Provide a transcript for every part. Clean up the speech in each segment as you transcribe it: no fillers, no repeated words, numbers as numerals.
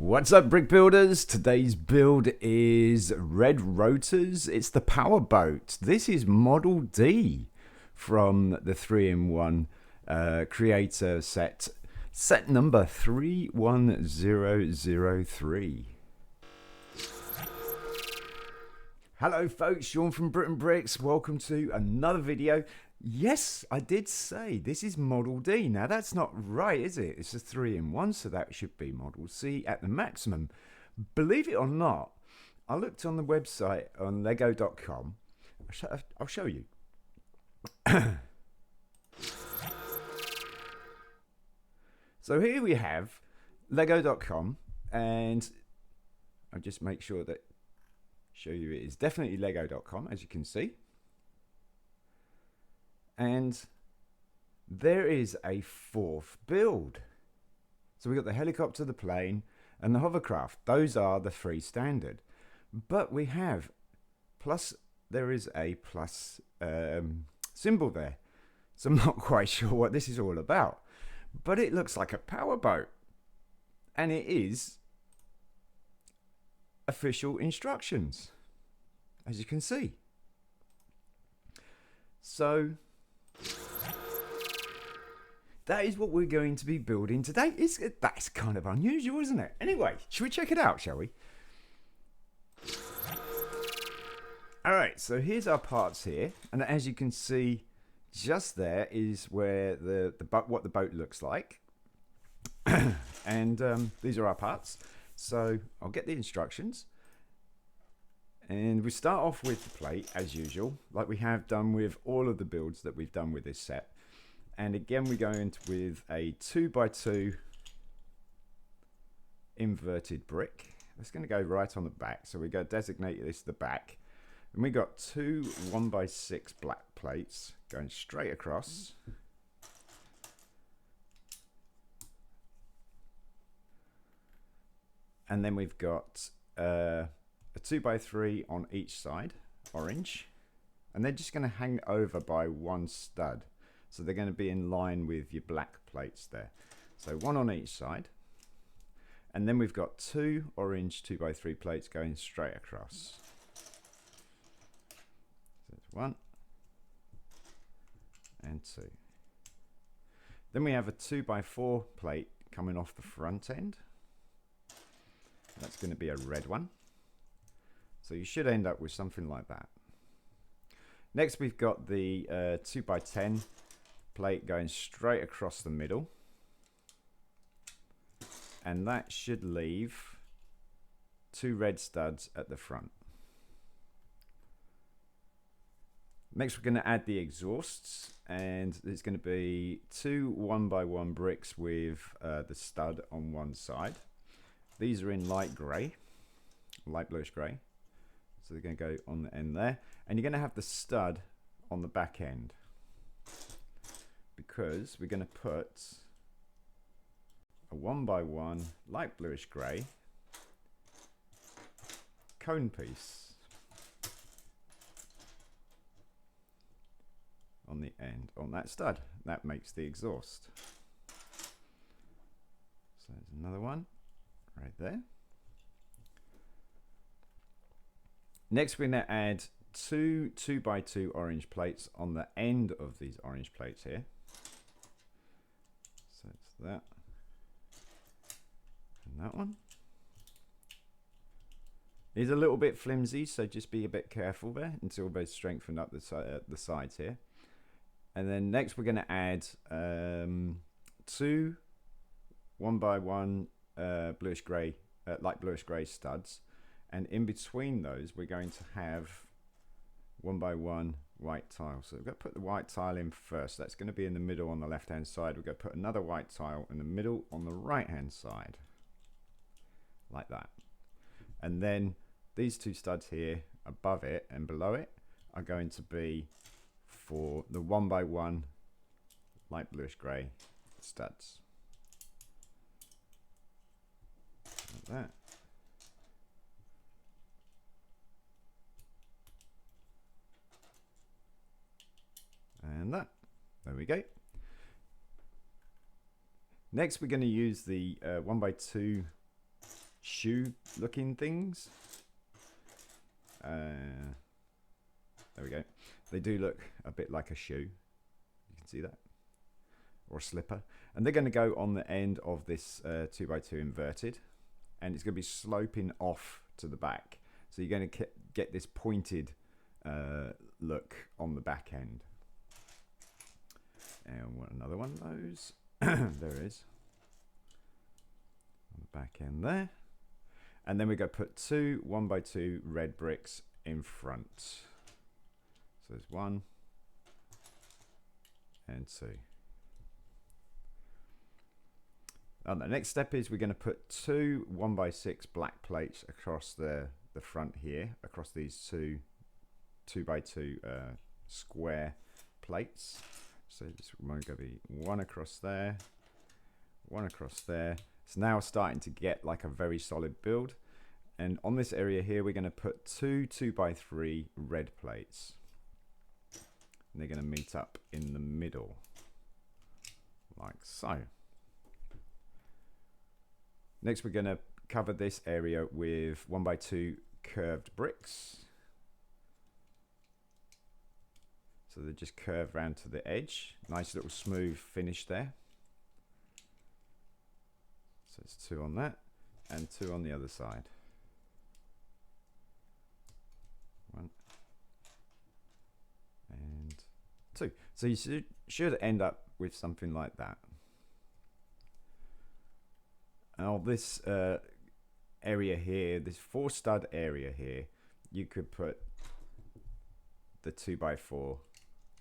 What's up, brick builders? Today's build is Red Rotors. It's the power boat. This is Model D from the 3-in-1 creator set number 31003. Hello folks, Sean from BRIT'N Bricks. Welcome to another video. Yes, I did say this is Model D. Now that's not right, is it? It's a 3-in-1, so that should be Model C at the maximum. Believe it or not, I looked on the website on lego.com. I'll show you. So here we have lego.com, and I'll just make sure that show you it is definitely lego.com, as you can see. And there is a fourth build. So we got the helicopter, the plane, and the hovercraft. Those are the three standard. But we have plus, there is a plus symbol there. So I'm not quite sure what this is all about. But it looks like a powerboat. And it is official instructions, as you can see. So that is what we're going to be building today. That's kind of unusual, isn't it? Anyway, should we check it out, shall we? Alright, so here's our parts here. And as you can see, just there is where what the boat looks like. And these are our parts. So I'll get the instructions. And we start off with the plate, as usual, like we have done with all of the builds that we've done with this set. And again, we go in with a 2x2 inverted brick. That's going to go right on the back. So we go designate this the back. And we got two 1x6 black plates going straight across. And then we've got a 2x3 on each side, orange. And they're just going to hang over by one stud. So they're going to be in line with your black plates there. So one on each side. And then we've got two orange 2x3 plates going straight across. So there's one and two. Then we have a 2x4 plate coming off the front end. That's going to be a red one. So you should end up with something like that. Next we've got the 2x10 plate going straight across the middle. And that should leave two red studs at the front. Next we're going to add the exhausts, and there's going to be two 1x1 bricks with the stud on one side. These are in light grey, light bluish grey. So they're going to go on the end there. And you're going to have the stud on the back end, because we're going to put a 1x1 light bluish grey cone piece on the end, on that stud. That makes the exhaust. So there's another one right there. Next, we're going to add two 2x2 orange plates on the end of these orange plates here. So it's that. And that one. It's a little bit flimsy, so just be a bit careful there until they've strengthened up the sides here. And then next, we're going to add two 1x1 bluish grey, light bluish grey studs. And in between those, we're going to have 1x1 white tile. So we're going to put the white tile in first. That's going to be in the middle on the left-hand side. We're going to put another white tile in the middle on the right-hand side. Like that. And then these two studs here, above it and below it, are going to be for the 1x1 light bluish grey studs. Like that. And that. There we go. Next, we're going to use the 1x2 shoe looking things. There we go. They do look a bit like a shoe. You can see that. Or a slipper. And they're going to go on the end of this 2x2 inverted. And it's going to be sloping off to the back. So you're going to get this pointed look on the back end. And want another one of those. There it is. On the back end there. And then we're going to put 2 1x2 red bricks in front. So there's 1 and 2. And the next step is we're going to put 2 1x6 black plates across the front here, across these 2 2x2 square plates. So this one going to be 1 across there, 1 across there. It's now starting to get like a very solid build. And on this area here, we're going to put 2 2x3 red plates. And they're going to meet up in the middle, like so. Next, we're going to cover this area with 1x2 curved bricks. So they just curve round to the edge. Nice little smooth finish there. So it's 2 on that and 2 on the other side. 1 and 2. So you should end up with something like that. Now this area here, this 4 stud area here, you could put the 2x4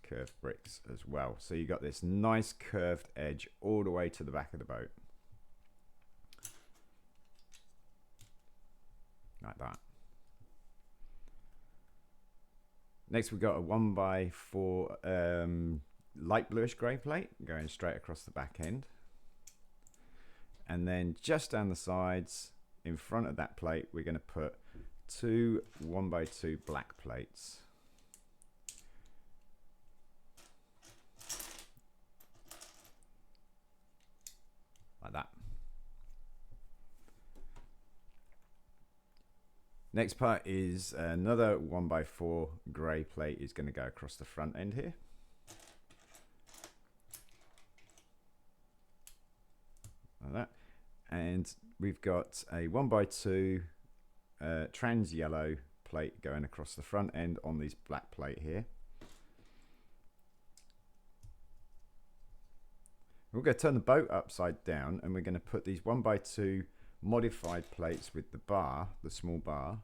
curved bricks as well. So you got this nice curved edge all the way to the back of the boat. Like that. Next we've got a 1x4 light bluish grey plate going straight across the back end. And then just down the sides, in front of that plate, we're going to put 2 1x2 black plates. Like that. Next part is another 1x4 grey plate is going to go across the front end here. Like that. And we've got a 1x2 trans yellow plate going across the front end on this black plate here. We're going to turn the boat upside down and we're going to put these 1x2 modified plates with the bar, the small bar,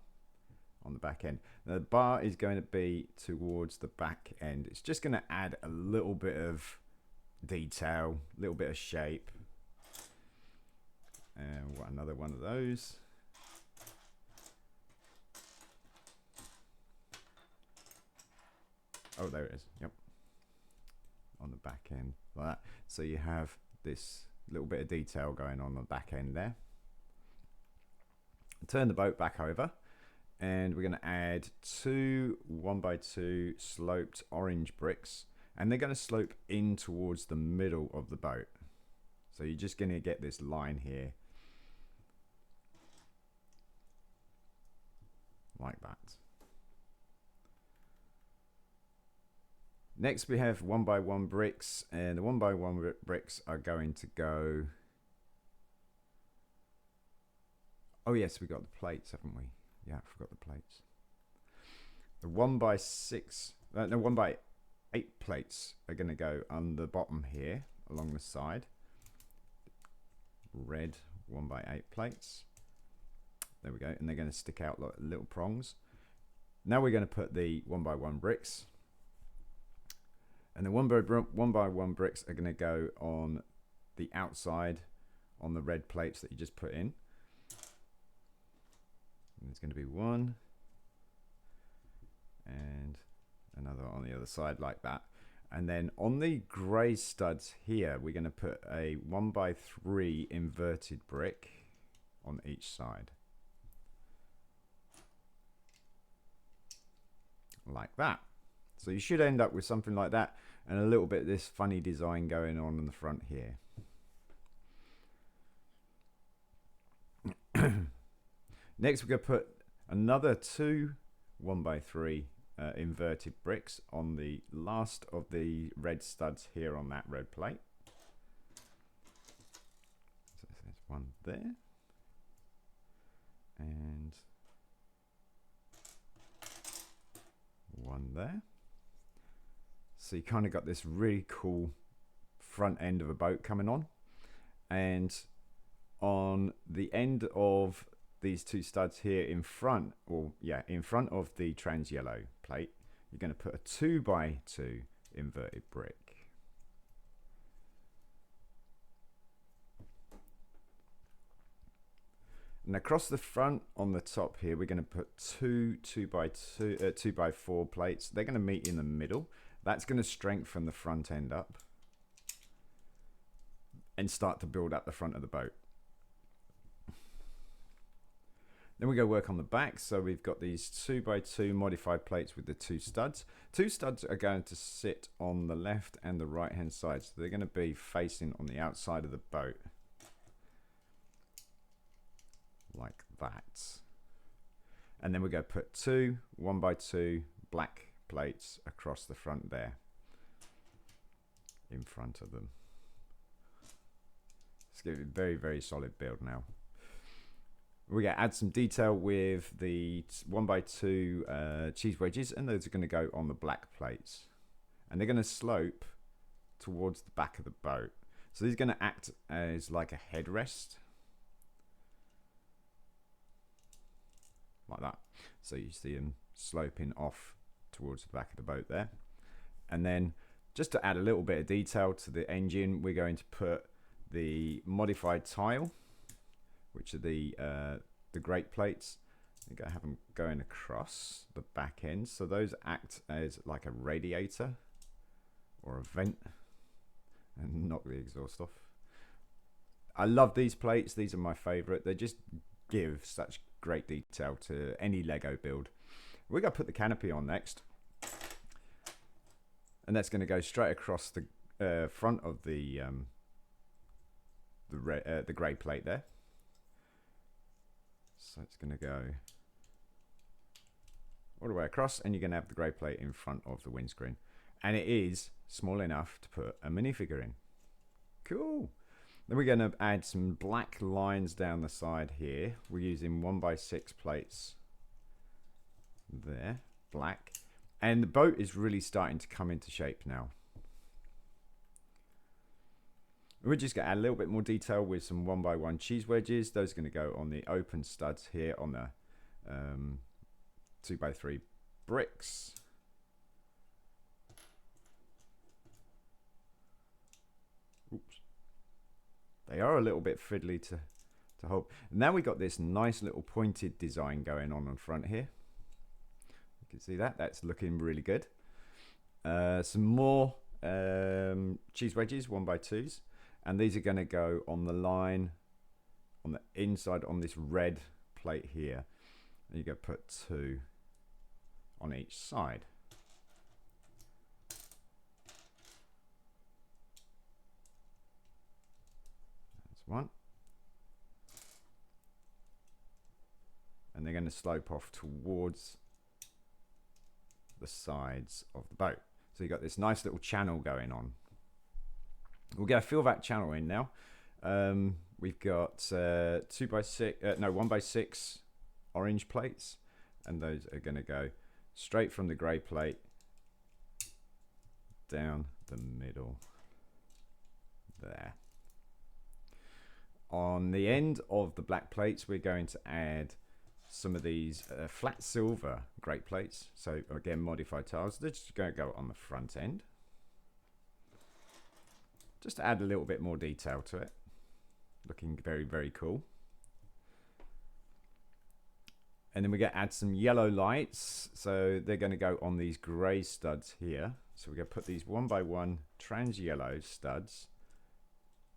on the back end. Now, the bar is going to be towards the back end. It's just going to add a little bit of detail, a little bit of shape. And what, another one of those. Oh, there it is. Yep. On the back end, like that. So you have this little bit of detail going on the back end there. Turn the boat back over, and we're going to add 2 1x2 sloped orange bricks, and they're going to slope in towards the middle of the boat. So you're just going to get this line here. Like that. Next we have 1x1 bricks, and the 1x1 bricks are going to go... Oh yes, we got the plates, haven't we? Yeah, I forgot the plates. The 1x6, no, 1x8 plates are going to go on the bottom here, along the side. Red 1x8 plates. There we go, and they're going to stick out like little prongs. Now we're going to put the 1x1 bricks. And the 1x1 bricks are going to go on the outside on the red plates that you just put in. And there's going to be 1 and another on the other side like that. And then on the grey studs here, we're going to put a 1x3 inverted brick on each side. Like that. So you should end up with something like that, and a little bit of this funny design going on in the front here. Next, we're going to put another 2 1x3 inverted bricks on the last of the red studs here on that red plate. So there's one there, and one there. So you kind of got this really cool front end of a boat coming on, and on the end of these 2 studs here in front, in front of the trans yellow plate, you're going to put a 2x2 inverted brick. And across the front on the top here, we're going to put 2 2x4 plates. They're going to meet in the middle. That's going to strengthen the front end up and start to build up the front of the boat. Then we go work on the back. So we've got these 2x2 modified plates with the 2 studs. 2 studs are going to sit on the left and the right hand side. So they're going to be facing on the outside of the boat. Like that. And then we're going to put 2 1x2 black plates across the front there, in front of them. Let's give it a very, very solid build now. We're going to add some detail with the 1x2 cheese wedges, and those are going to go on the black plates. And they're going to slope towards the back of the boat. So these are going to act as like a headrest. Like that. So you see them sloping off towards the back of the boat there. And then just to add a little bit of detail to the engine, we're going to put the modified tile, which are the grate plates. We're going to have them going across the back end. So those act as like a radiator or a vent and knock the exhaust off. I love these plates. These are my favorite. They just give such great detail to any Lego build. We're going to put the canopy on next, and that's going to go straight across the front of the grey plate there. So it's going to go all the way across, and you're going to have the grey plate in front of the windscreen, and it is small enough to put a minifigure in. Cool. Then we're going to add some black lines down the side here. We're using 1x6 plates there, black. And the boat is really starting to come into shape now. We're just going to add a little bit more detail with some 1x1 cheese wedges. Those are going to go on the open studs here on the 2x3 bricks. Oops. They are a little bit fiddly to hold. Now we got this nice little pointed design going on in front here. You can see that. That's looking really good. Some more cheese wedges, 1x2s. And these are going to go on the line, on the inside, on this red plate here. And you're going to put 2 on each side. One, and they're going to slope off towards the sides of the boat. So you've got this nice little channel going on. We're going to fill that channel in now. We've got 1x6 orange plates, and those are going to go straight from the grey plate down the middle there. On the end of the black plates, we're going to add some of these flat silver grate plates. So again, modified tiles. They're just going to go on the front end, just to add a little bit more detail to it. Looking very, very cool. And then we're going to add some yellow lights. So they're going to go on these grey studs here. So we're going to put these 1x1 trans yellow studs.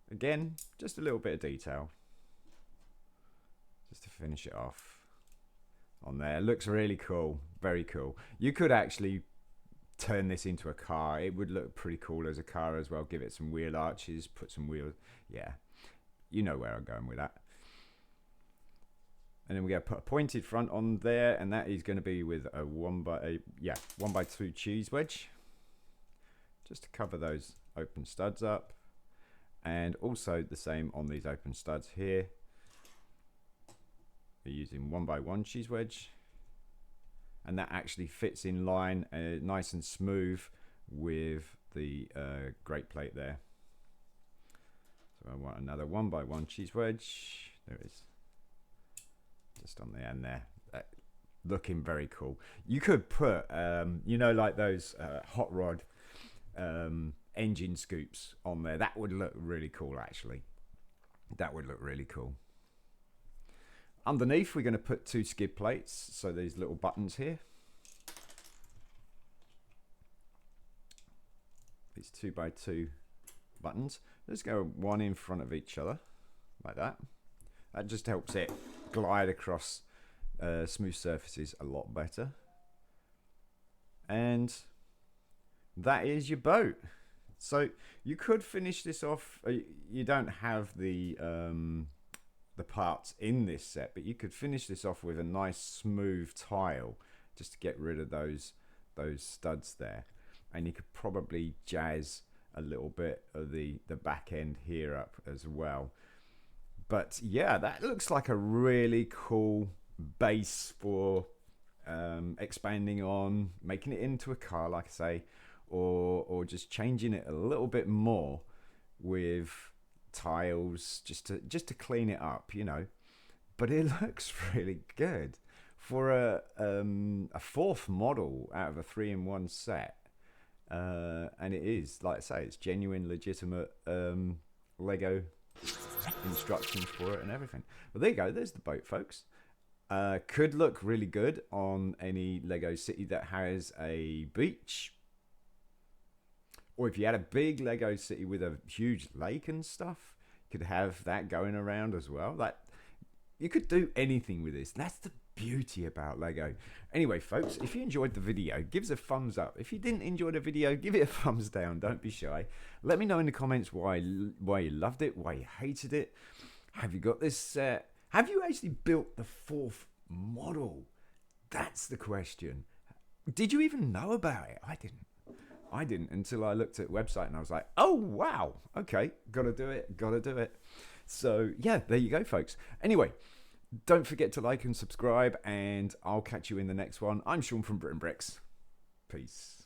Again, just a little bit of detail, just to finish it off on there. It looks really cool, very cool. You could actually turn this into a car. It would look pretty cool as a car as well. Give it some wheel arches, put some wheels. Yeah, you know where I'm going with that. And then we're going to put a pointed front on there, and that is going to be with a 1x2 cheese wedge, just to cover those open studs up. And also the same on these open studs here. We're using 1x1 cheese wedge, and that actually fits in line, nice and smooth with the grate plate there. So I want another 1x1 cheese wedge. There it is. Just on the end there, looking very cool. You could put you know, like those hot rod engine scoops on there. That would look really cool, actually. That would look really cool. Underneath we're going to put 2 skid plates, so these little buttons here, these 2x2 buttons. Let's go one in front of each other like that. That just helps it glide across smooth surfaces a lot better. And that is your boat. So you could finish this off. You don't have the parts in this set, but you could finish this off with a nice smooth tile just to get rid of those studs there. And you could probably jazz a little bit of the back end here up as well. But yeah, that looks like a really cool base for expanding on, making it into a car, like I say, or just changing it a little bit more with tiles, just to clean it up, you know. But it looks really good for a 4th model out of a 3-in-1 set, and it is, like I say, it's genuine, legitimate Lego instructions for it and everything. Well, there you go. There's the boat, folks. Could look really good on any Lego city that has a beach, or if you had a big Lego city with a huge lake and stuff, you could have that going around as well. Like, you could do anything with this. That's the beauty about Lego. Anyway, folks, if you enjoyed the video, give us a thumbs up. If you didn't enjoy the video, give it a thumbs down. Don't be shy. Let me know in the comments why you loved it, why you hated it. Have you got this set? Have you actually built the 4th model? That's the question. Did you even know about it? I didn't until I looked at the website and I was like, oh wow, okay, gotta do it. So yeah, there you go, folks. Anyway, don't forget to like and subscribe, and I'll catch you in the next one. I'm Sean from BRIT'N Bricks. Peace.